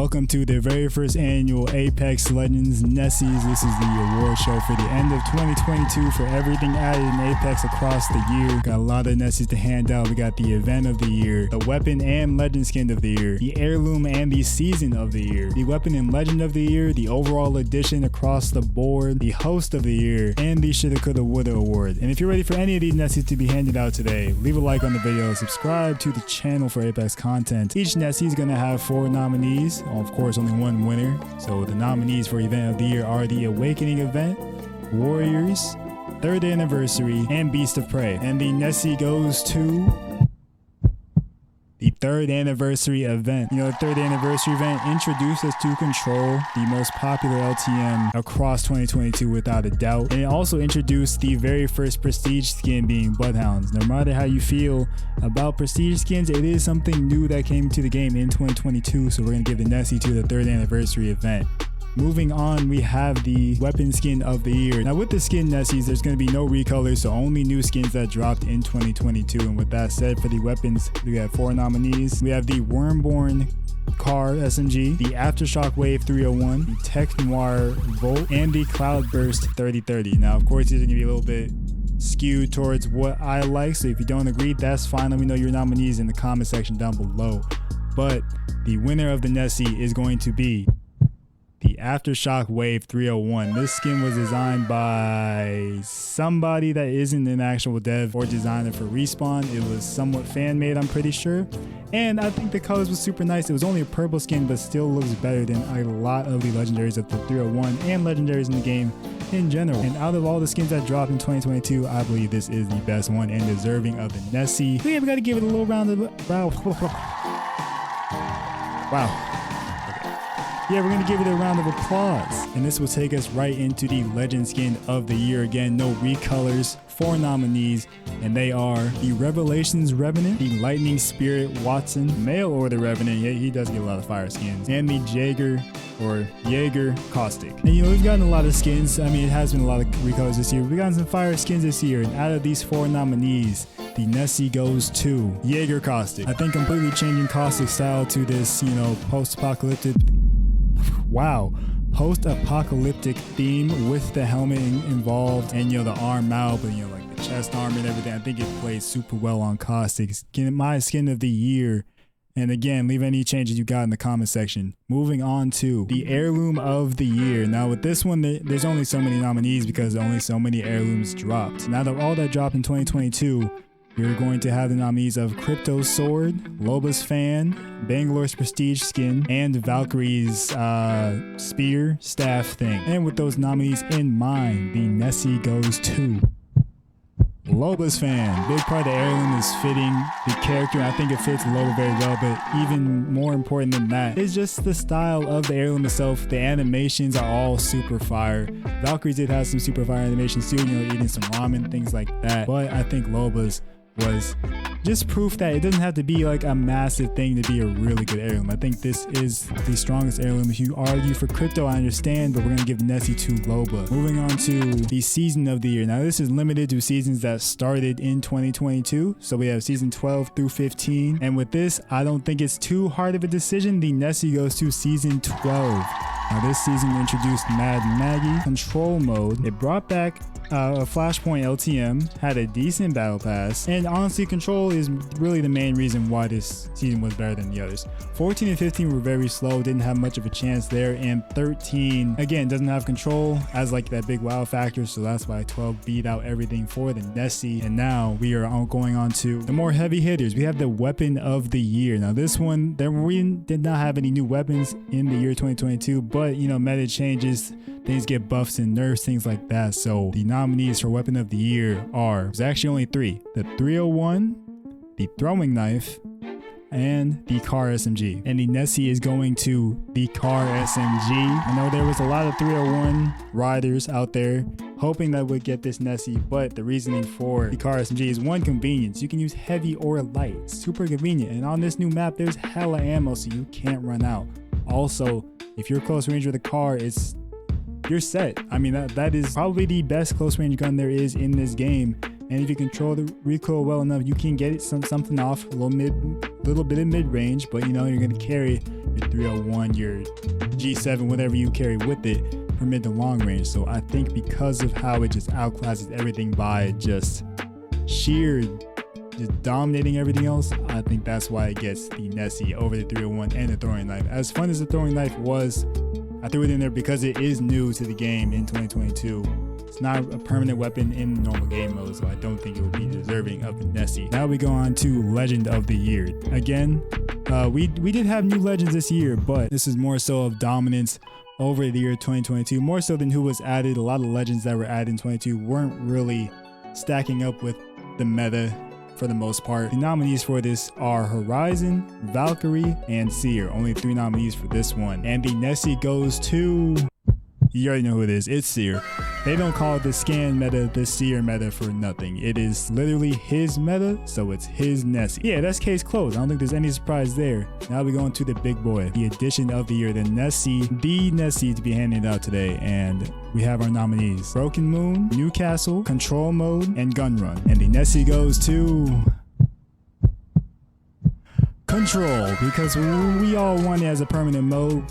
Welcome to the very first annual Apex Legends Nessies. This is the award show for the end of 2022 for everything added in Apex across the year. Got a lot of Nessies to hand out. We got the event of the year, the weapon and legend skin of the year, the heirloom and the season of the year, the weapon and legend of the year, the overall edition across the board, the host of the year, and the shoulda coulda woulda award. And if you're ready for any of these Nessies to be handed out today, leave a like on the video, subscribe to the channel for Apex content. Each Nessie is gonna have 4 nominees. Of course, only one winner. So the nominees for event of the year are the Awakening event, Warriors, 3rd anniversary, and Beast of Prey. And the Nessie goes to the 3rd anniversary event. You know, the 3rd anniversary event introduced us to Control, the most popular LTM across 2022 without a doubt. And it also introduced the very first prestige skin being Bloodhounds. No matter how you feel about prestige skins, it is something new that came to the game in 2022. So we're gonna give the Nessie to the 3rd anniversary event. Moving on, we have the weapon skin of the year. Now with the skin Nessies, there's going to be no recolors, so only new skins that dropped in 2022. And with that said, for the weapons, we have 4 nominees. We have the Wormborn Car SMG, the Aftershock Wave 301, the Tech Noir Volt, and the Cloudburst 3030. Now, of course, these are going to be a little bit skewed towards what I like, so if you don't agree, that's fine. Let me know your nominees in the comment section down below. But the winner of the Nessie is going to be the Aftershock Wave 301. This skin was designed by somebody that isn't an actual dev or designer for Respawn. It was somewhat fan made, I'm pretty sure. And I think the colors was super nice. It was only a purple skin, but still looks better than a lot of the legendaries of the 301 and legendaries in the game in general. And out of all the skins that dropped in 2022, I believe this is the best one and deserving of the Nessie. So yeah, we gotta give it a little round of wow. Yeah, we're gonna give it a round of applause. And this will take us right into the legend skin of the year. Again, no recolors, 4 nominees, and they are the Revelations Revenant, the Lightning Spirit Watson, Mail Order Revenant, yeah, he does get a lot of fire skins, and the Jaeger Caustic. And you know, we've gotten a lot of skins. I mean, it has been a lot of recolors this year. We've gotten some fire skins this year, and out of these 4 nominees, the Nessie goes to Jaeger Caustic. I think completely changing Caustic style to this, you know, post-apocalyptic theme with the helmet involved and, you know, the arm mount, but, you know, like the chest armor and everything. I think it plays super well on Caustic. My skin of the year. And again, leave any changes you got in the comment section. Moving on to the heirloom of the year. Now with this one, there's only so many nominees because only so many heirlooms dropped. Now of all that dropped in 2022, you're going to have the nominees of Crypto's Sword, Loba's Fan, Bangalore's Prestige Skin, and Valkyrie's Spear Staff thing. And with those nominees in mind, the Nessie goes to Loba's Fan. Big part of the heirloom is fitting the character. I think it fits Loba very well, but even more important than that is just the style of the heirloom itself. The animations are all super fire. Valkyrie did have some super fire animations too, you know, eating some ramen, things like that. But I think Loba's was just proof that it doesn't have to be like a massive thing to be a really good heirloom. I think this is the strongest heirloom. If you argue for Crypto, I understand, but we're gonna give Nessie to Loba. Moving on to the season of the year. Now this is limited to seasons that started in 2022. So we have season 12 through 15. And with this, I don't think it's too hard of a decision. The Nessie goes to season 12. Now this season introduced Mad Maggie, Control Mode. It brought back a Flashpoint LTM, had a decent battle pass, and honestly Control is really the main reason why this season was better than the others. 14 and 15 were very slow, didn't have much of a chance there, and 13 again doesn't have Control as like that big wow factor, so that's why 12 beat out everything for the Nessie. And now we are going on to the more heavy hitters. We have the weapon of the year. Now this one, we did not have any new weapons in the year 2022, but you know, meta changes, things get buffs and nerfs, things like that. So the nominees for weapon of the year are, there's actually only 3: the 301, the throwing knife, and the car SMG. And the Nessie is going to the car SMG. I know there was a lot of 301 riders out there hoping that would get this Nessie, but the reasoning for the car SMG is 1, convenience. You can use heavy or light, super convenient. And on this new map, there's hella ammo, so you can't run out. Also, if you're close range with a car, you're set. I mean, that is probably the best close range gun there is in this game. And if you control the recoil well enough, you can get it something off, a little bit of mid range, but you know, you're gonna carry your 301, your G7, whatever you carry with it for mid to long range. So I think because of how it just outclasses everything by just dominating everything else, I think that's why it gets the Nessie over the 301 and the throwing knife. As fun as the throwing knife was, I threw it in there because it is new to the game in 2022. It's not a permanent weapon in normal game mode, so I don't think it would be deserving of the Nessie. Now we go on to Legend of the Year. Again, we did have new legends this year, but this is more so of dominance over the year 2022, more so than who was added. A lot of legends that were added in 22 weren't really stacking up with the meta for the most part. The nominees for this are Horizon, Valkyrie, and Seer. Only 3 nominees for this one. And the Nessie goes to... You already know who it is. It's Seer. They don't call it the scan meta, the Seer meta for nothing. It is literally his meta, so it's his Nessie. Yeah, that's case closed. I don't think there's any surprise there. Now we go into the big boy, the addition of the year, the Nessie to be handed out today. And we have our nominees: Broken Moon, Newcastle, Control Mode, and Gun Run. And the Nessie goes to... Control, because we all want it as a permanent mode.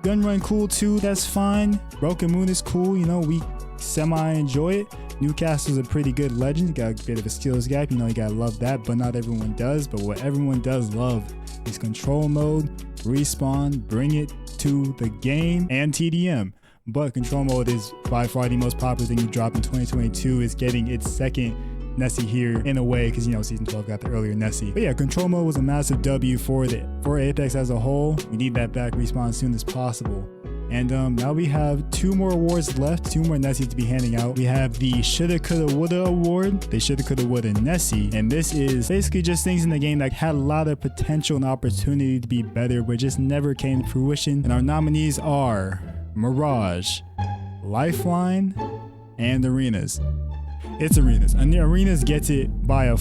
Gun Run cool too, that's fine. Broken Moon is cool, you know, we semi-enjoy it. Newcastle's a pretty good legend. You got a bit of a skills gap, you know, you gotta love that, but not everyone does. But what everyone does love is Control Mode, Respawn, Bring It to the Game, and TDM. But Control Mode is by far the most popular thing you drop in 2022. It's getting its second Nessie here in a way, because you know season 12 got the earlier Nessie. But yeah, Control Mode was a massive W for Apex as a whole. We need that back respawn as soon as possible. And now we have 2 more awards left, 2 more Nessies to be handing out. We have the Shoulda Coulda Woulda award, the Shoulda Coulda Woulda Nessie, and this is basically just things in the game that had a lot of potential and opportunity to be better, but just never came to fruition. And our nominees are Mirage, Lifeline, and Arenas. It's Arenas. And Arenas gets it by a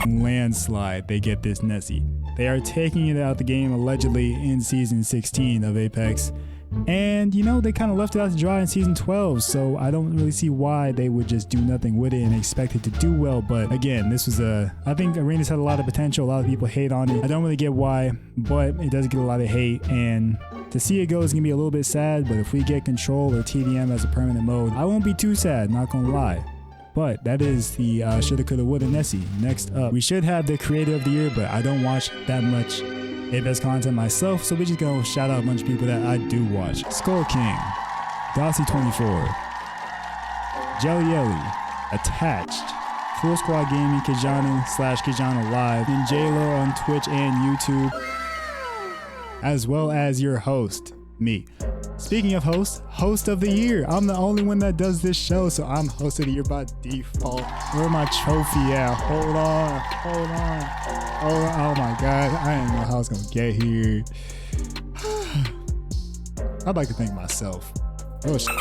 landslide. They get this Nessie. They are taking it out the game allegedly in season 16 of Apex. And you know, they kind of left it out to dry in season 12, so I don't really see why they would just do nothing with it and expect it to do well. But again, this was I think Arenas had a lot of potential. A lot of people hate on it. I don't really get why, but it does get a lot of hate, and to see it go is gonna be a little bit sad. But if we get Control or TDM as a permanent mode, I won't be too sad, not gonna lie. But that is the Shoulda Coulda Woulda Nessie. Next up, we should have the Creator of the Year, but I don't watch that much Apex content myself, so we just gonna shout out a bunch of people that I do watch. Skull King, Dossie24, Jelly Ellie, Attached, Full Squad Gaming, Kijana Live, and JLo on Twitch and YouTube, as well as your host, me. Speaking of host of the year. I'm the only one that does this show, so I'm host of the year by default. Where my trophy at? Hold on. Oh my god, I didn't know how I was gonna get here. I'd like to thank myself. Oh shit.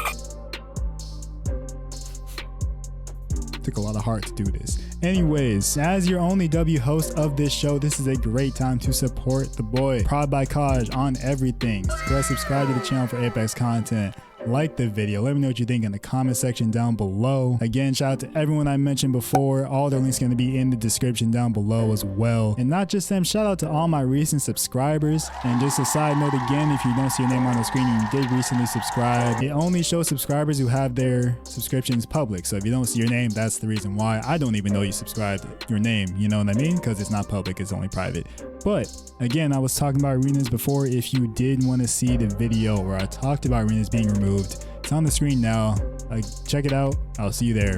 Took a lot of heart to do this. Anyways, as your only W host of this show, this is a great time to support the boy. Prod by Kaj on everything. Go ahead, subscribe to the channel for Apex content. Like the video. Let me know what you think in the comment section down below. Again, shout out to everyone I mentioned before. All their links are going to be in the description down below as well. And not just them, shout out to all my recent subscribers. And just a side note again, if you don't see your name on the screen, you did recently subscribe. It only shows subscribers who have their subscriptions public. So if you don't see your name, that's the reason why. I don't even know you subscribed your name, you know what I mean? Because it's not public, it's only private. But again, I was talking about Arenas before. If you did want to see the video where I talked about Arenas being removed, it's on the screen now. Check it out. I'll see you there.